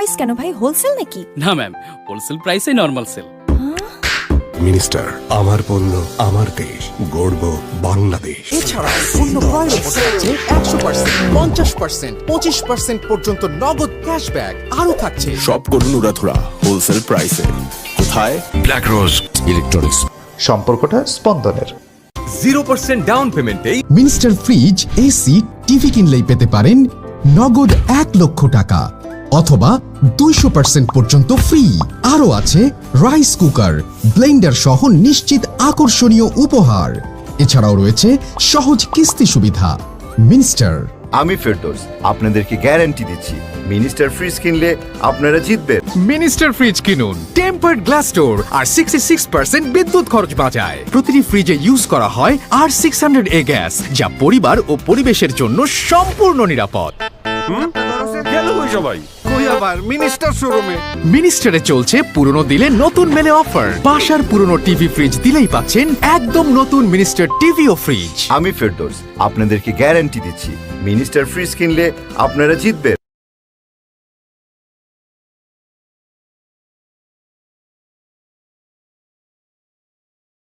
Price কেন ভাই? Wholesale নাকি? না ম্যাম, হোলসেল প্রাইসে নরমাল সেল। মিনিস্টার, আমার পণ্য আমার দেশ, গর্ব বাংলাদেশ। এছাড়া পণ্য ক্রয়ের উপর থাকছে 100%, 50%, 25% পর্যন্ত নগদ ক্যাশব্যাক। আরও থাকছে সব করুন উড়াধুরা হোলসেল প্রাইসে। কোথায়? Black rose electronics. সম্পর্কটা স্পন্দনের। 0% ডাউন পেমেন্টেই মিনিস্টার ফ্রিজ, এসি, টিভি কিনলেই পেতে পারেন নগদ 1 লক্ষ টাকা অথবা 200% পর্যন্ত ফ্রি। আরও আছে রাইস কুকার, ব্লেন্ডার সহ নিশ্চিত আকর্ষণীয় উপহার। এছাড়াও রয়েছে সহজ কিস্তি সুবিধা। মিনিস্টার। আমি ফেরদৌস আপনাদেরকে গ্যারান্টি দিচ্ছি, মিনিস্টার ফ্রিজ কিনলে আপনারা জিতবেন। মিনিস্টার ফ্রিজ কিনুন, টেম্পার্ড গ্লাস ডোর আর 66% বিদ্যুৎ খরচ বাঁচায়। প্রতিটি ফ্রিজে ইউজ করা হয় R-600a গ্যাস, যা পরিবার ও পরিবেশের জন্য সম্পূর্ণ নিরাপদ। মিনিস্টারে চলছে পুরনো দিলে নতুন মেলে অফার। বাসার পুরনো টিভি ফ্রিজ দিলেই পাচ্ছেন একদম নতুন মিনিস্টার টিভি ও ফ্রিজ। আমি ফেরদৌস আপনাদেরকে গ্যারান্টি দিচ্ছি, মিনিস্টার ফ্রিজ কিনলে আপনারা জিতবেন।